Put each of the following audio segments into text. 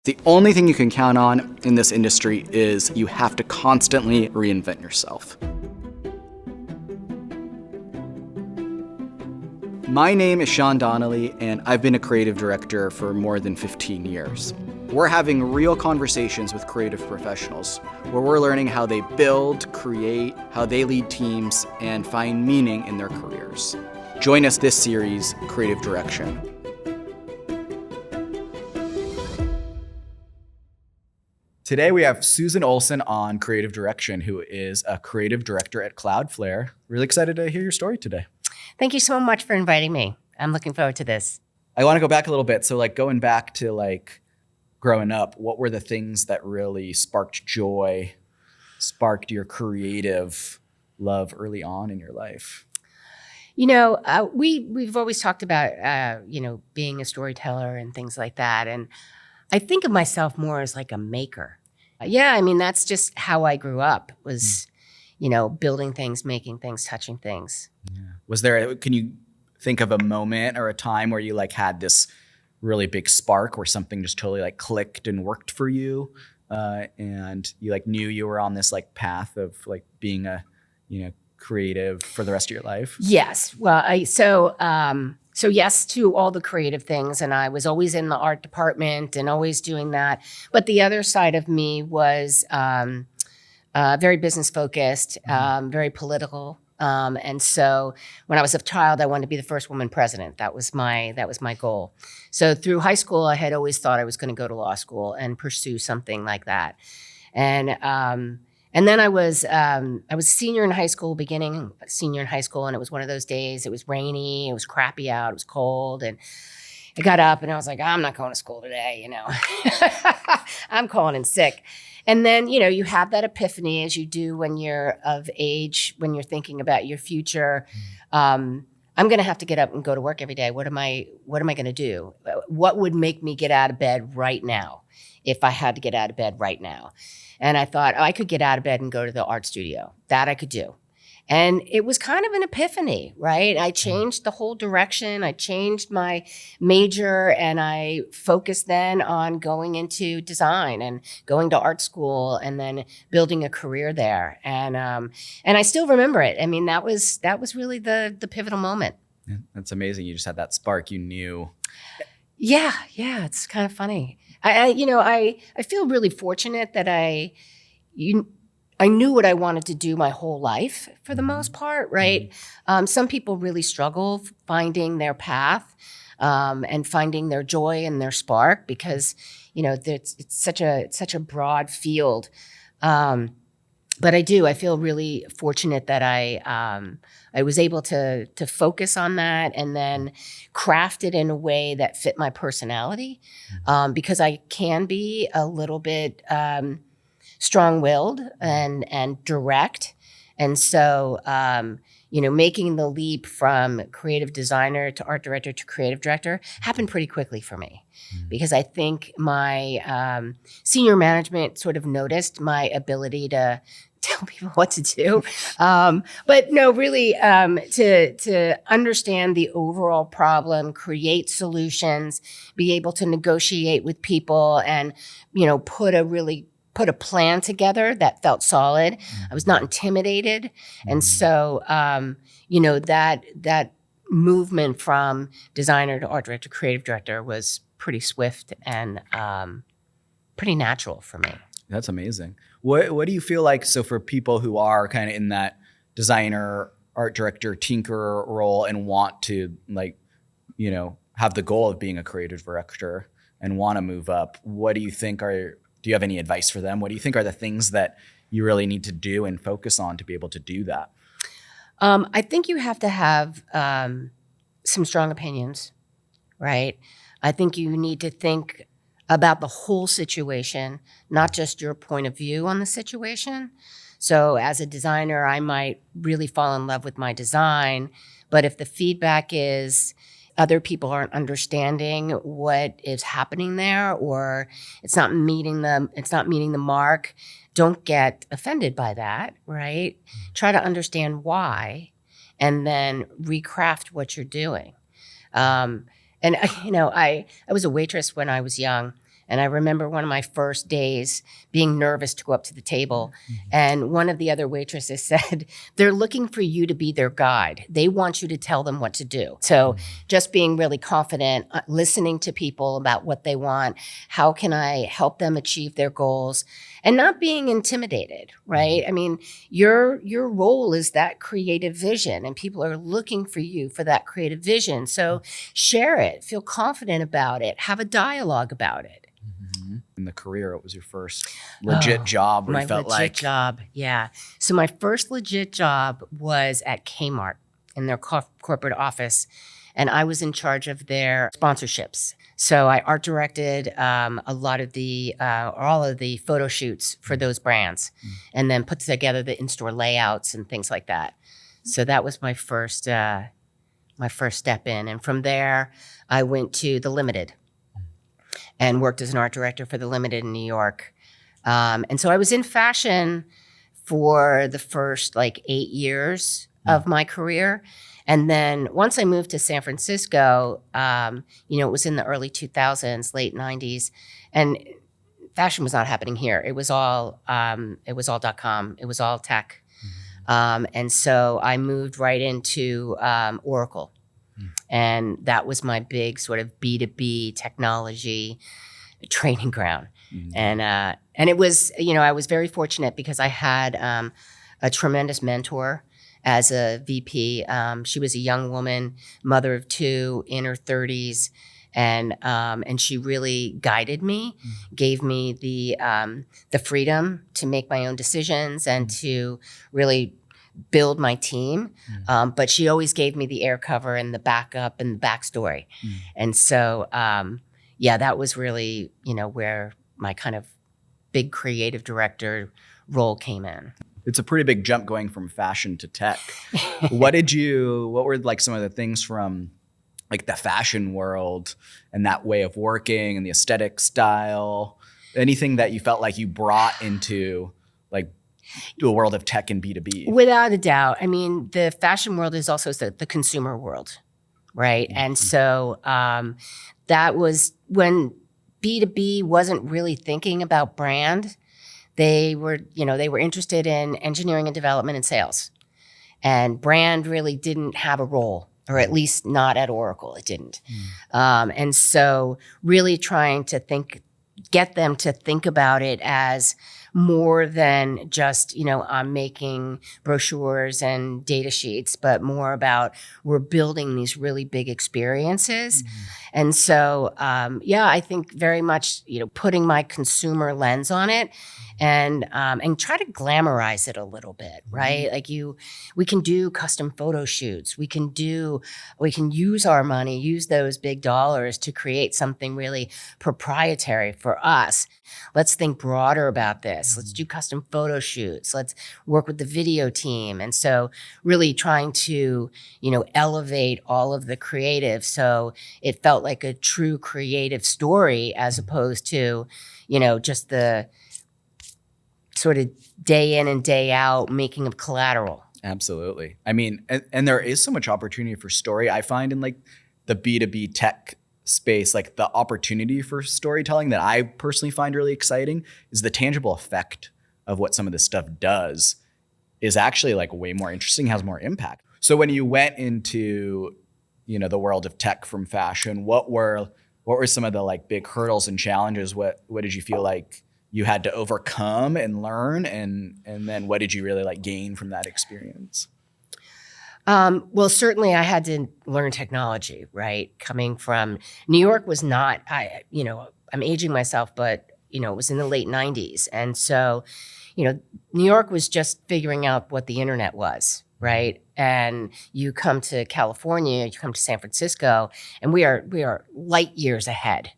The only thing you can count on in this industry is you have to constantly reinvent yourself. My name is Sean Donnelly, and I've been a creative director for more than 15 years. We're having real conversations with creative professionals where we're learning how they build, create, how they lead teams, and find meaning in their careers. Join us this series, Creative Direction. Today we have Susan Olsen on Creative Direction, who is a creative director at Cloudflare. Really excited to hear your story today. Thank you so much for inviting me. I'm looking forward to this. I want to go back a little bit. So going back to growing up, what were the things that really sparked joy, sparked your creative love early on in your life? We've always talked about, being a storyteller and things like that. And I think of myself more as like a maker. That's just how I grew up was, building things, making things, touching things. Yeah. Can you think of a moment or a time where you had this really big spark where something just totally clicked and worked for you? And you knew you were on this path of being a, creative for the rest of your life? Yes. Well, so yes to all the creative things. And I was always in the art department and always doing that. But the other side of me was very business focused, very political. And so when I was a child, I wanted to be the first woman president. That was my goal. So through high school, I had always thought I was going to go to law school and pursue something like that. And then I was a senior in high school, beginning senior in high school, and it was one of those days. It was rainy, it was crappy out, it was cold, and I got up and I was like, I'm not going to school today, I'm calling in sick. And then, you have that epiphany as you do when you're of age, when you're thinking about your future. I'm going to have to get up and go to work every day. What am I going to do? What would make me get out of bed right now if I had to get out of bed right now? And I thought, I could get out of bed and go to the art studio. That I could do. And it was kind of an epiphany, right? I changed the whole direction. I changed my major and I focused then on going into design and going to art school and then building a career there. And I still remember it. I mean, that was really the pivotal moment. Yeah, that's amazing. You just had that spark. You knew. Yeah. It's kind of funny. I feel really fortunate that I knew what I wanted to do my whole life for the most part, right? Some people really struggle finding their path and finding their joy and their spark because, it's such a broad field. But I feel really fortunate that I was able to focus on that and then craft it in a way that fit my personality because I can be a little bit strong-willed and direct. And so, making the leap from creative designer to art director to creative director happened pretty quickly for me because I think my senior management sort of noticed my ability to tell people what to do. But no, really to understand the overall problem, create solutions, be able to negotiate with people and, put a plan together that felt solid. I was not intimidated. And so, that movement from designer to art director, creative director was pretty swift and pretty natural for me. That's amazing. What do you feel like, so for people who are kind of in that designer, art director, tinkerer role and want to have the goal of being a creative director and want to move up, what do you think do you have any advice for them? What do you think are the things that you really need to do and focus on to be able to do that? I think you have to have some strong opinions, right? I think you need to think about the whole situation, not just your point of view on the situation. So as a designer, I might really fall in love with my design, but if the feedback is other people aren't understanding what is happening there or it's not meeting the mark, don't get offended by that, right? Try to understand why and then recraft what you're doing. I was a waitress when I was young. And I remember one of my first days being nervous to go up to the table. And one of the other waitresses said, they're looking for you to be their guide. They want you to tell them what to do. So just being really confident, listening to people about what they want, how can I help them achieve their goals, and not being intimidated, right? I mean, your role is that creative vision, and people are looking for you for that creative vision. So share it, feel confident about it, have a dialogue about it. In the career, what was your first legit job where My you felt legit job, yeah. So my first legit job was at Kmart in their corporate office, and I was in charge of their sponsorships. So I art directed a lot of the, all of the photo shoots for those brands, and then put together the in-store layouts and things like that. So that was my first step in, and from there, I went to the Limited and worked as an art director for the Limited in New York. And so I was in fashion for the first 8 years of my career. And then once I moved to San Francisco, it was in the early 2000s, late 90s, and fashion was not happening here. It was all .com. It was all tech. And so I moved right into Oracle. And that was my big sort of B2B technology training ground. And it was, I was very fortunate because I had a tremendous mentor as a VP. She was a young woman, mother of 2, in her 30s. And she really guided me, gave me the freedom to make my own decisions and to really build my team. But she always gave me the air cover and the backup and the backstory. And so, that was really, where my kind of big creative director role came in. It's a pretty big jump going from fashion to tech. What were some of the things from the fashion world and that way of working and the aesthetic style, anything that you felt like you brought into to a world of tech and B2B? Without a doubt. I mean, the fashion world is also the consumer world, right? And so that was when B2B wasn't really thinking about brand. They were interested in engineering and development and sales. And brand really didn't have a role, or at least not at Oracle, it didn't. And so really trying to get them to think about it as more than just, I'm making brochures and data sheets, but more about we're building these really big experiences. And so, I think very much, putting my consumer lens on it and try to glamorize it a little bit, right? We can do custom photo shoots. We can use our money, use those big dollars to create something really proprietary for us. Let's think broader about this. Let's do custom photo shoots. Let's work with the video team. And so really trying to, elevate all of the creative. So it felt like a true creative story as opposed to, just the sort of day in and day out making of collateral. Absolutely. I mean, and there is so much opportunity for story. I find in the B2B tech space, the opportunity for storytelling that I personally find really exciting is the tangible effect of what some of this stuff does is actually way more interesting, has more impact. So when you went into, the world of tech from fashion, what were some of the big hurdles and challenges? What did you feel like you had to overcome and learn? And then what did you really gain from that experience? Well, certainly I had to learn technology, right? Coming from New York was not, I'm aging myself, but, it was in the late 90s. And so, New York was just figuring out what the internet was, right? And you come to California, you come to San Francisco, and we are light years ahead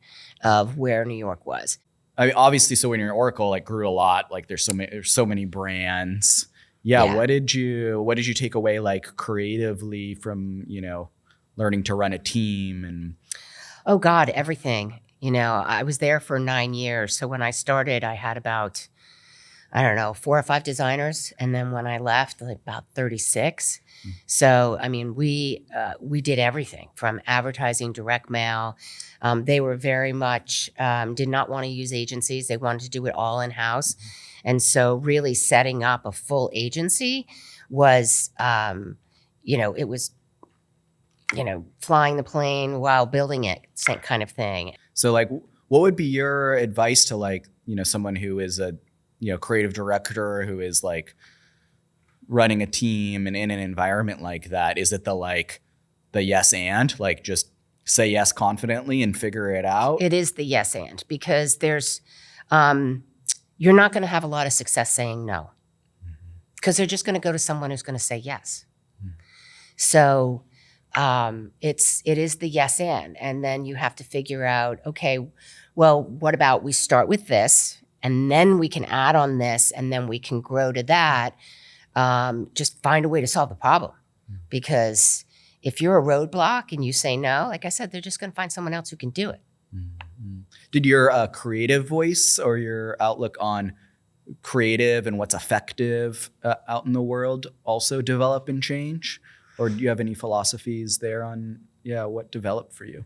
of where New York was. I mean, obviously, so when you're in Oracle, grew a lot. There's so many brands. Yeah. What did you take away creatively from, learning to run a team and? Oh God, everything. I was there for 9 years. So when I started, I had about I don't know, 4 or 5 designers. And then when I left, like about 36. So, I mean, we did everything from advertising, direct mail. They were very much, did not want to use agencies. They wanted to do it all in-house. And so really setting up a full agency was, it was, flying the plane while building it, same kind of thing. So like, what would be your advice to like, someone who is a, creative director who is like running a team and in an environment like that? Is it the yes and like just say yes confidently and figure it out? It is the yes and, because there's, you're not going to have a lot of success saying no, because they're just going to go to someone who's going to say yes. So it is the yes and then you have to figure out, okay, well, what about we start with this and then we can add on this and then we can grow to that. Just find a way to solve the problem, because if you're a roadblock and you say no, like I said, they're just going to find someone else who can do it. Did your creative voice or your outlook on creative and what's effective out in the world also develop and change? Or do you have any philosophies there on, what developed for you?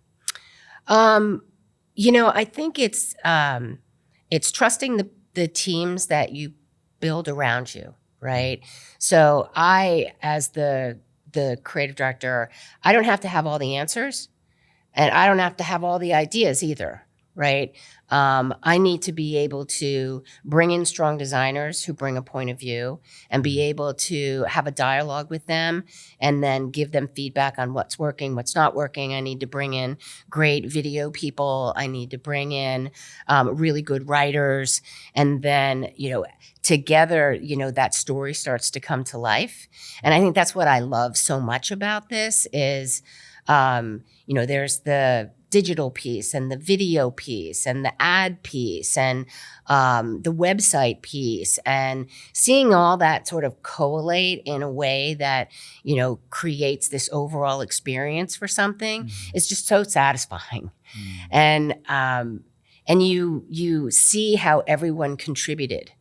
I think it's trusting the teams that you build around you, right? So I, as the creative director, I don't have to have all the answers, and I don't have to have all the ideas either, right? I need to be able to bring in strong designers who bring a point of view and be able to have a dialogue with them and then give them feedback on what's working, what's not working. I need to bring in great video people. I need to bring in really good writers. And then, together, that story starts to come to life. And I think that's what I love so much about this is, there's the digital piece and the video piece and the ad piece and the website piece, and seeing all that sort of collate in a way that, creates this overall experience for something is just so satisfying. And you see how everyone contributed.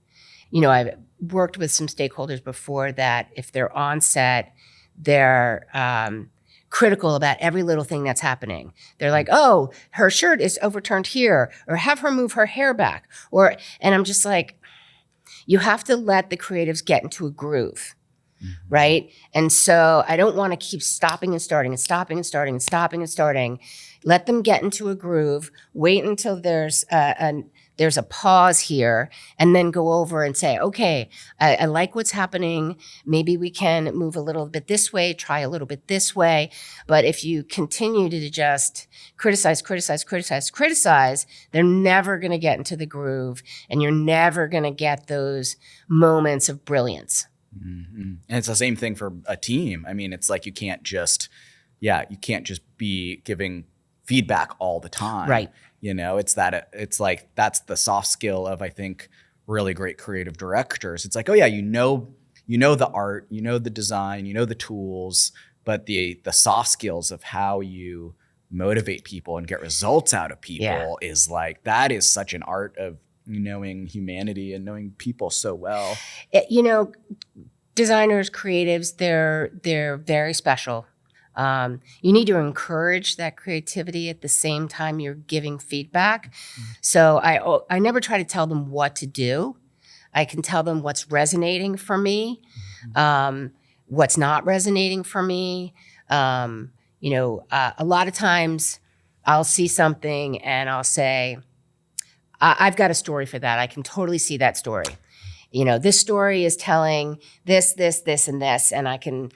I've worked with some stakeholders before that if they're on set, they're critical about every little thing that's happening. They're like, oh, her shirt is overturned here, or have her move her hair back. And I'm just like, you have to let the creatives get into a groove, right? And so I don't want to keep stopping and starting and stopping and starting and stopping and starting. Let them get into a groove, wait until there's a pause here, and then go over and say, okay, I like what's happening. Maybe we can move a little bit this way, try a little bit this way. But if you continue to just criticize, they're never going to get into the groove, and you're never going to get those moments of brilliance. And it's the same thing for a team. I mean, it's like you can't just be giving feedback all the time. Right. It's like that's the soft skill of, I think, really great creative directors. It's like, oh yeah, the art, the design, the tools, but the soft skills of how you motivate people and get results out of people is like, that is such an art of knowing humanity and knowing people so well. Designers, creatives, they're very special. You need to encourage that creativity at the same time you're giving feedback. So I never try to tell them what to do. I can tell them what's resonating for me, what's not resonating for me. A lot of times I'll see something and I'll say, I've got a story for that. I can totally see that story. This story is telling this, and this, and I can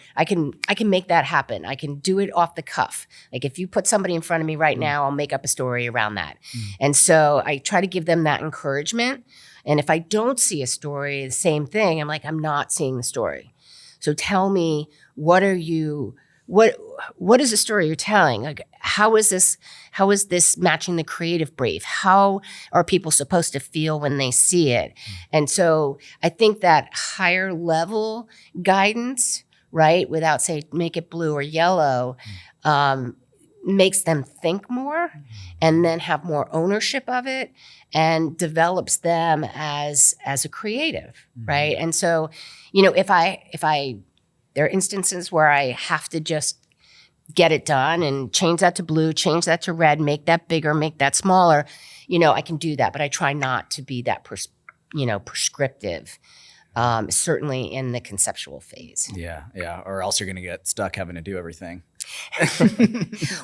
make that happen. I can do it off the cuff. Like if you put somebody in front of me right now, I'll make up a story around that. And so I try to give them that encouragement. And if I don't see a story, the same thing, I'm like, I'm not seeing the story. So tell me, what is the story you're telling? Like, how is this matching the creative brief? How are people supposed to feel when they see it? And so I think that higher level guidance, right, without say make it blue or yellow, makes them think more and then have more ownership of it and develops them as a creative, right? And so, if I there are instances where I have to just get it done and change that to blue, change that to red, make that bigger, make that smaller, I can do that, but I try not to be that prescriptive. Certainly in the conceptual phase. Yeah. Or else you're going to get stuck having to do everything.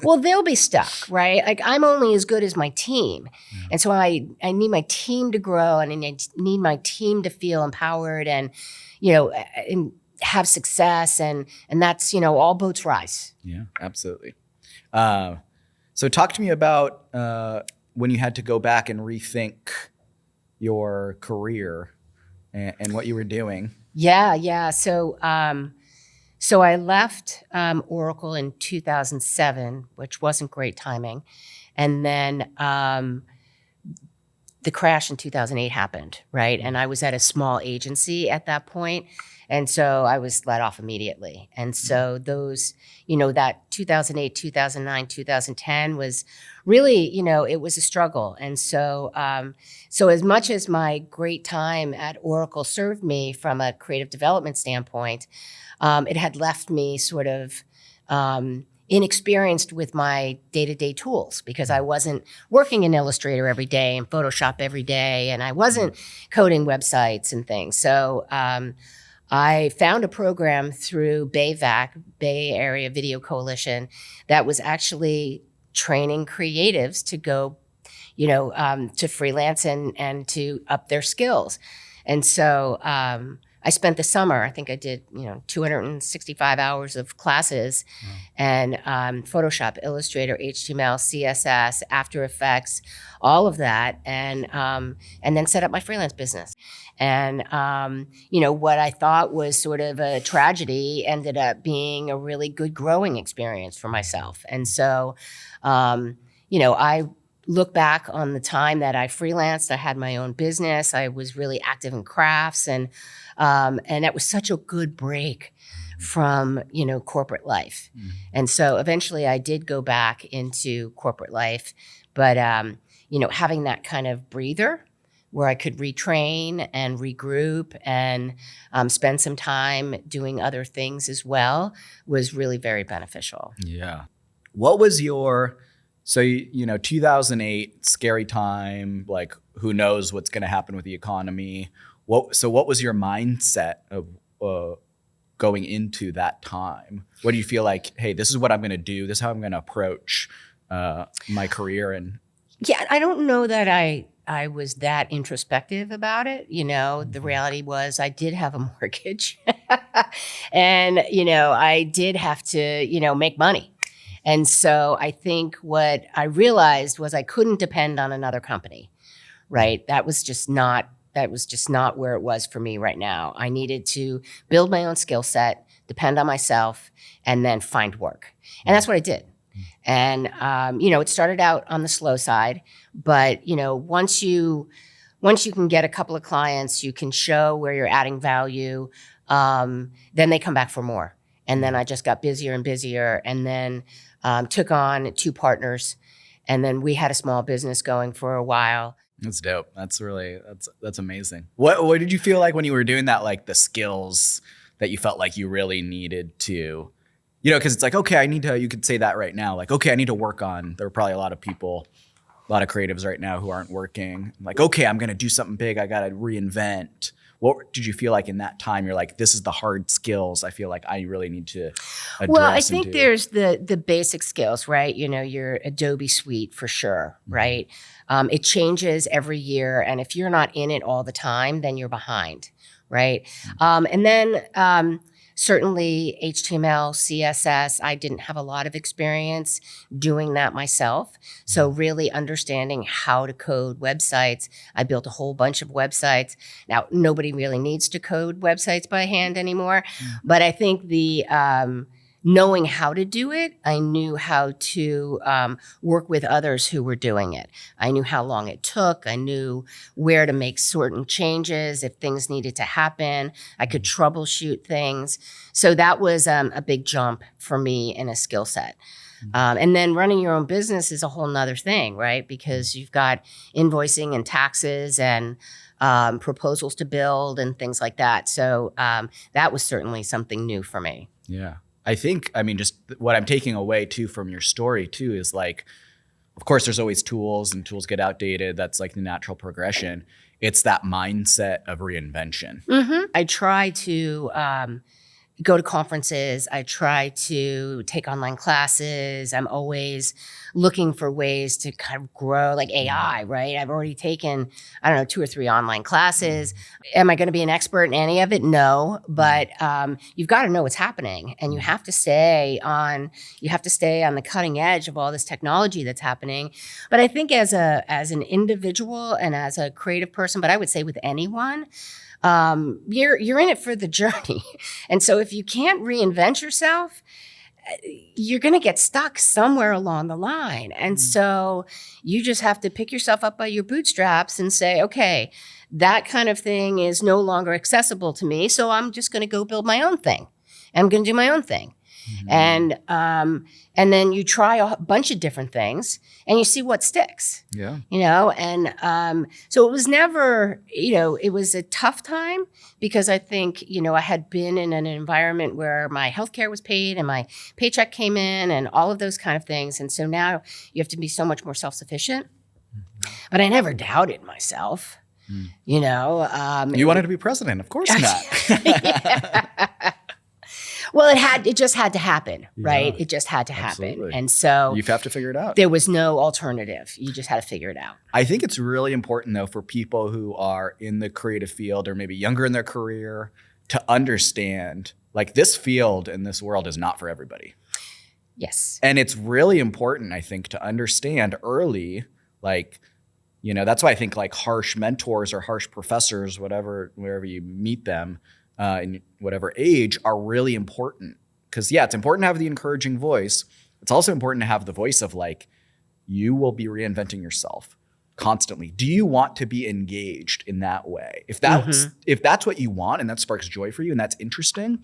Well, they'll be stuck, right? Like I'm only as good as my team. And so I need my team to grow and I need my team to feel empowered and, and have success. And that's, all boats rise. Yeah, absolutely. So talk to me about when you had to go back and rethink your career and what you were doing. Yeah. So I left Oracle in 2007, which wasn't great timing. And then the crash in 2008 happened, right? And I was at a small agency at that point. And so I was let off immediately. And so those, that 2008, 2009, 2010 was really, it was a struggle. And so, so as much as my great time at Oracle served me from a creative development standpoint, it had left me sort of inexperienced with my day-to-day tools because I wasn't working in Illustrator every day and Photoshop every day, and I wasn't coding websites and things. So I found a program through BayVac, Bay Area Video Coalition, that was actually training creatives to go, to freelance and to up their skills. And so I spent the summer, I think I did, 265 hours of classes and Photoshop, Illustrator, HTML, CSS, After Effects, all of that, and then set up my freelance business. And, what I thought was sort of a tragedy ended up being a really good growing experience for myself. And so, I look back on the time that I freelanced. I had my own business. I was really active in crafts, and that was such a good break from corporate life. And so eventually, I did go back into corporate life, but having that kind of breather where I could retrain and regroup and spend some time doing other things as well was really very beneficial. Yeah. What was your 2008, scary time, like who knows what's going to happen with the economy. What was your mindset of going into that time? What do you feel like, hey, this is what I'm going to do. This is how I'm going to approach my career. And yeah, I don't know that I was that introspective about it. The reality was I did have a mortgage and, I did have to, make money. And so I think what I realized was I couldn't depend on another company, right? That was just not where it was for me right now. I needed to build my own skill set, depend on myself, and then find work. And that's what I did. And, it started out on the slow side, but, once you can get a couple of clients, you can show where you're adding value, then they come back for more. And then I just got busier and busier, and then took on 2 partners, and then we had a small business going for a while. That's dope. That's amazing. What did you feel like when you were doing that, like the skills that you felt like you really needed to, because it's like, okay, you could say that right now, like, okay, I need to work on, there are probably a lot of creatives right now who aren't working. Like, okay, I'm going to do something big. I got to reinvent. What did you feel like in that time? You're like, this is the hard skills I feel like I really need to address. Well, I think there's the basic skills, right? Your Adobe suite for sure, right? It changes every year. And if you're not in it all the time, then you're behind, right? And then certainly HTML, CSS, I didn't have a lot of experience doing that myself. So really understanding how to code websites. I built a whole bunch of websites. Now, nobody really needs to code websites by hand anymore. But I think the knowing how to do it, I knew how to work with others who were doing it. I knew how long it took. I knew where to make certain changes if things needed to happen. I could troubleshoot things. So that was a big jump for me in a skill set. And then running your own business is a whole nother thing, right? Because you've got invoicing and taxes and proposals to build and things like that. So that was certainly something new for me. Yeah. I think, I mean, just what I'm taking away too from your story too is like, of course, there's always tools and tools get outdated. That's like the natural progression. It's that mindset of reinvention. I try to go to conferences. I try to take online classes. I'm always looking for ways to kind of grow, like AI, right? I've already taken, 2 or 3 online classes. Am I going to be an expert in any of it? No, but you've got to know what's happening, and you have to stay on the cutting edge of all this technology that's happening. But I think as an individual and as a creative person, but I would say with anyone, you're in it for the journey. And so if you can't reinvent yourself, you're going to get stuck somewhere along the line. And so you just have to pick yourself up by your bootstraps and say, okay, that kind of thing is no longer accessible to me. So I'm just going to go build my own thing. I'm going to do my own thing. And then you try a bunch of different things and you see what sticks. Yeah. And so it was never, it was a tough time because I think, I had been in an environment where my healthcare was paid and my paycheck came in and all of those kind of things. And so now you have to be so much more self-sufficient. But I never doubted myself. You wanted to be president, of course not. Yeah. Well, it just had to happen, right? Yeah, it just had to happen. absolutely. And so You have to figure it out. there was no alternative. You just had to figure it out. I think it's really important though for people who are in the creative field or maybe younger in their career to understand like this field and this world is not for everybody. Yes. And it's really important, I think, to understand early, like, that's why I think like harsh mentors or harsh professors, wherever you meet them, in whatever age are really important. Because it's important to have the encouraging voice. It's also important to have the voice of like, you will be reinventing yourself constantly. Do you want to be engaged in that way? If that's what you want and that sparks joy for you and that's interesting,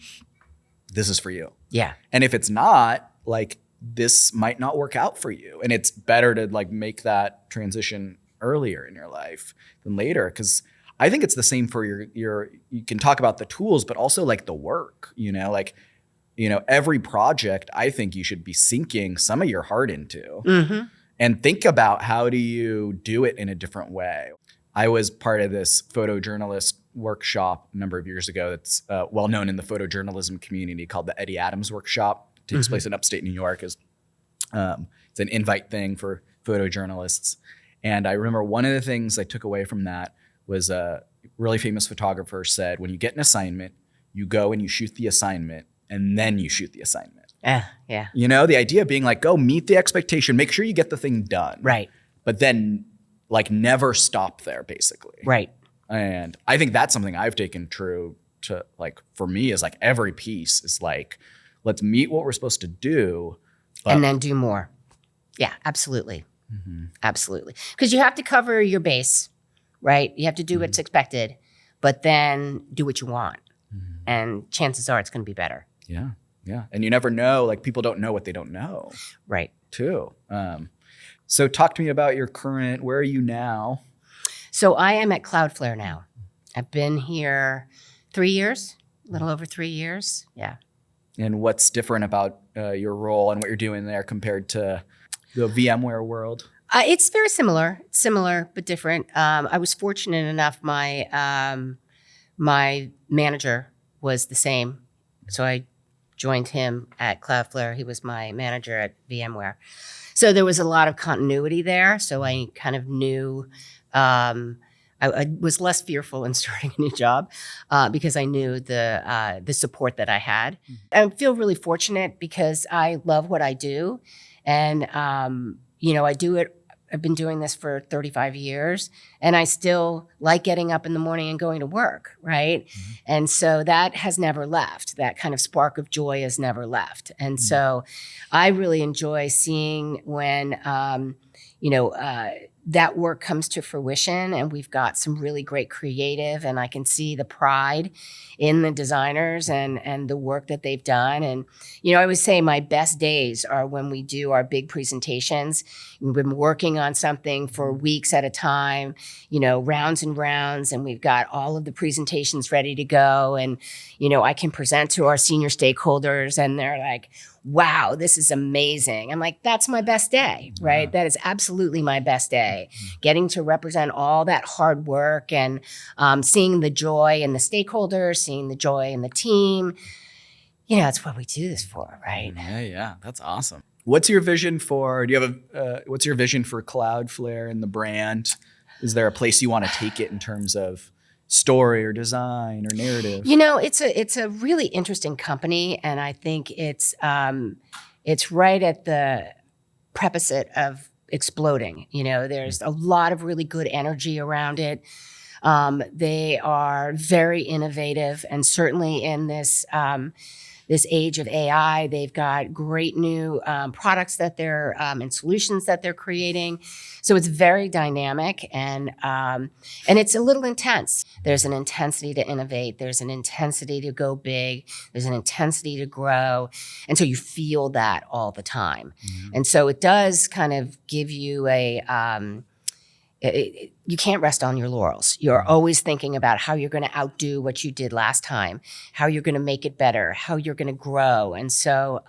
this is for you. Yeah. And if it's not, like this might not work out for you. And it's better to like make that transition earlier in your life than later. Because I think it's the same for your you can talk about the tools, but also like the work, every project I think you should be sinking some of your heart into and think about how do you do it in a different way. I was part of this photojournalist workshop a number of years ago that's well known in the photojournalism community called the Eddie Adams Workshop. It takes place in upstate New York. It's an invite thing for photojournalists. And I remember one of the things I took away from that was a really famous photographer said, when you get an assignment, you go and you shoot the assignment and then you shoot the assignment. Yeah. The idea being like, go meet the expectation, make sure you get the thing done. Right. But then like never stop there basically. Right. And I think that's something I've taken true to like, for me is like every piece is like, let's meet what we're supposed to do. And then do more. Yeah, absolutely. Absolutely. Because you have to cover your base. Right? You have to do what's expected, but then do what you want. And chances are it's going to be better. Yeah. Yeah. And you never know, like people don't know what they don't know. Right. Too. So talk to me about your current, where are you now? So I am at Cloudflare now. I've been here 3 years, a little over 3 years. Yeah. And what's different about your role and what you're doing there compared to the VMware world? It's very similar but different. I was fortunate enough. My manager was the same, so I joined him at Cloudflare. He was my manager at VMware, so there was a lot of continuity there. So I kind of knew. I was less fearful in starting a new job because I knew the support that I had. I feel really fortunate because I love what I do, and I do it. I've been doing this for 35 years and I still like getting up in the morning and going to work, right? And so that has never left. That kind of spark of joy has never left. And so I really enjoy seeing when, that work comes to fruition and we've got some really great creative, and I can see the pride in the designers and the work that they've done. And, I always say my best days are when we do our big presentations. We've been working on something for weeks at a time, rounds and rounds, and we've got all of the presentations ready to go. And, I can present to our senior stakeholders and they're like, wow, this is amazing. I'm like, that's my best day, right? Yeah. That is absolutely my best day. Getting to represent all that hard work and seeing the joy in the stakeholders, seeing the joy in the team. That's what we do this for, right? Yeah. That's awesome. What's your vision for, what's your vision for Cloudflare and the brand? Is there a place you want to take it in terms of story or design or narrative? It's a really interesting company, and I think it's right at the precipice of exploding. There's a lot of really good energy around it. They are very innovative, and certainly in this age of AI, they've got great new products that they're and solutions that they're creating. So it's very dynamic and it's a little intense. There's an intensity to innovate. There's an intensity to go big. There's an intensity to grow, and so you feel that all the time. And so it does kind of give you you can't rest on your laurels. You're always thinking about how you're going to outdo what you did last time, how you're going to make it better, how you're going to grow. And so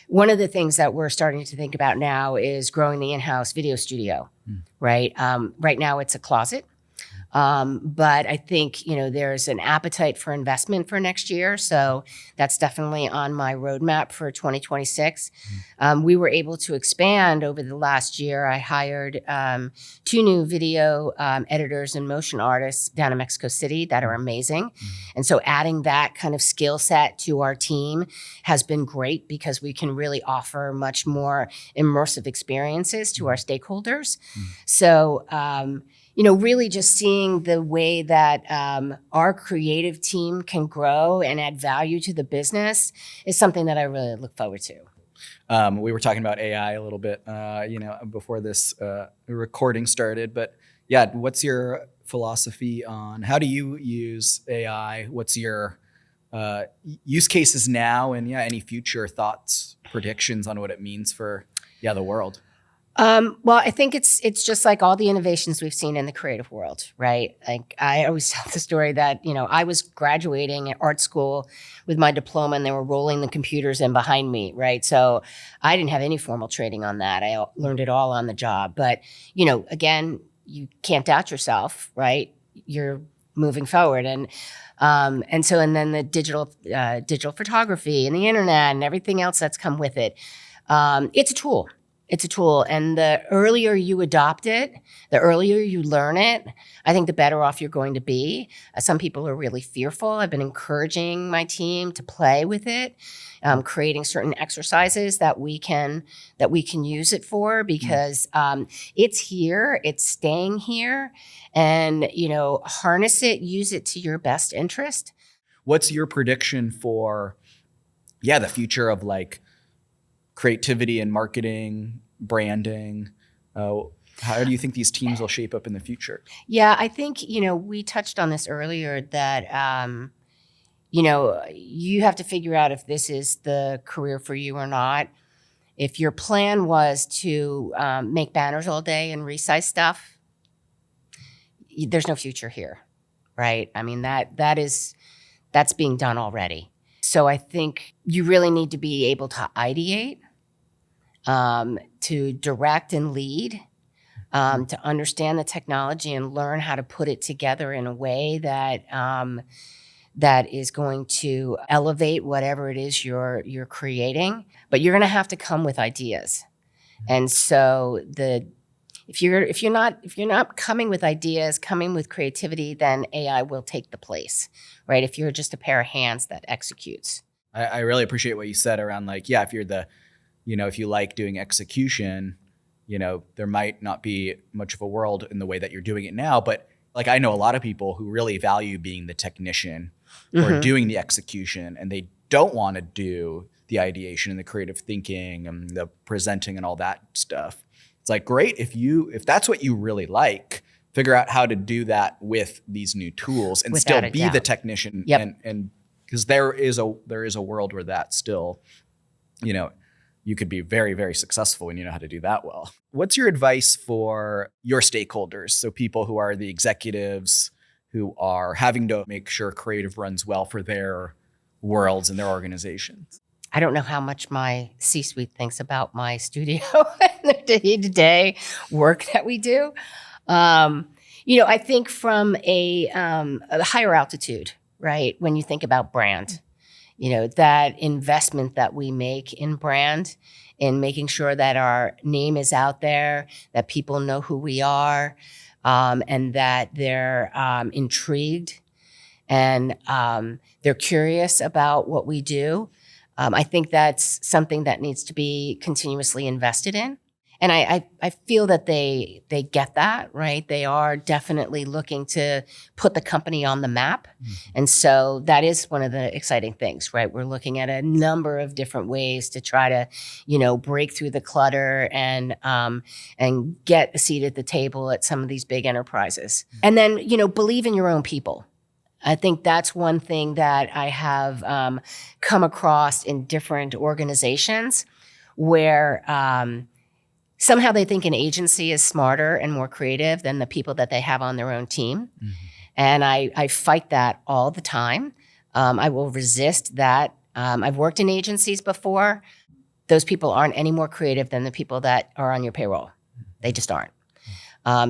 one of the things that we're starting to think about now is growing the in-house video studio, right? Right now it's a closet. But I think, there's an appetite for investment for next year. So that's definitely on my roadmap for 2026. We were able to expand over the last year. I hired 2 new video editors and motion artists down in Mexico City that are amazing. And so adding that kind of skill set to our team has been great because we can really offer much more immersive experiences to our stakeholders. So, really just seeing the way that our creative team can grow and add value to the business is something that I really look forward to. We were talking about AI a little bit, before this recording started. But yeah, what's your philosophy on how do you use AI? What's your use cases now, and any future thoughts, predictions on what it means for the world? Well, I think it's just like all the innovations we've seen in the creative world, right? Like I always tell the story that, I was graduating at art school with my diploma and they were rolling the computers in behind me, right? So I didn't have any formal training on that. I learned it all on the job. But, again, you can't doubt yourself, right? You're moving forward. And then the digital photography and the internet and everything else that's come with it. It's a tool. It's a tool. And the earlier you adopt it, the earlier you learn it, I think the better off you're going to be. Some people are really fearful. I've been encouraging my team to play with it, creating certain exercises that we can use it for because it's here, it's staying here, and harness it, use it to your best interest. What's your prediction for the future of like creativity and marketing, branding? How do you think these teams will shape up in the future? Yeah, I think, we touched on this earlier that, you have to figure out if this is the career for you or not. If your plan was to make banners all day and resize stuff, there's no future here, right? I mean, that's being done already. So I think you really need to be able to ideate, to direct and lead, to understand the technology and learn how to put it together in a way that is going to elevate whatever it is you're creating. But you're going to have to come with ideas. And so if you're not coming with ideas, coming with creativity, then AI will take the place, right? If you're just a pair of hands that executes. I really appreciate what you said around like, if you're if you like doing execution, there might not be much of a world in the way that you're doing it now. But like, I know a lot of people who really value being the technician or doing the execution, and they don't want to do the ideation and the creative thinking and the presenting and all that stuff. It's like, great, if that's what you really like, figure out how to do that with these new tools and Without still a be doubt. the technician. Yep. And because there is a world where that still, you know, you could be very, very successful when you know how to do that well. What's your advice for your stakeholders? So people who are the executives who are having to make sure creative runs well for their worlds and their organizations. I don't know how much my C-suite thinks about my studio and the day-to-day work that we do. I think from a higher altitude, right? When you think about brand, that investment that we make in brand, in making sure that our name is out there, that people know who we are, and that they're intrigued and they're curious about what we do. I think that's something that needs to be continuously invested in. And I feel that they get that, right? They are definitely looking to put the company on the map. Mm-hmm. And so that is one of the exciting things, right? We're looking at a number of different ways to try to, break through the clutter and get a seat at the table at some of these big enterprises. Mm-hmm. And then, believe in your own people. I think that's one thing that I have come across in different organizations where somehow they think an agency is smarter and more creative than the people that they have on their own team. Mm-hmm. And I fight that all the time. I will resist that. I've worked in agencies before. Those people aren't any more creative than the people that are on your payroll. They just aren't.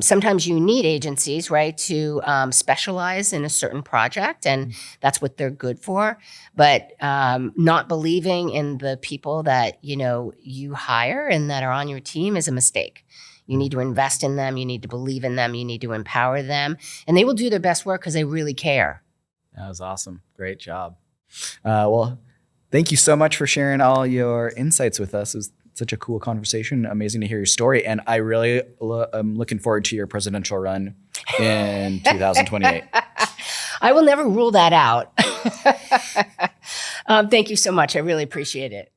Sometimes you need agencies, right, to specialize in a certain project, and that's what they're good for. But not believing in the people that you hire and that are on your team is a mistake. You need to invest in them. You need to believe in them. You need to empower them, and they will do their best work because they really care. That was awesome. Great job. Well, thank you so much for sharing all your insights with us. It was such a cool conversation. Amazing to hear your story. And I really am looking forward to your presidential run in 2028. I will never rule that out. Thank you so much. I really appreciate it.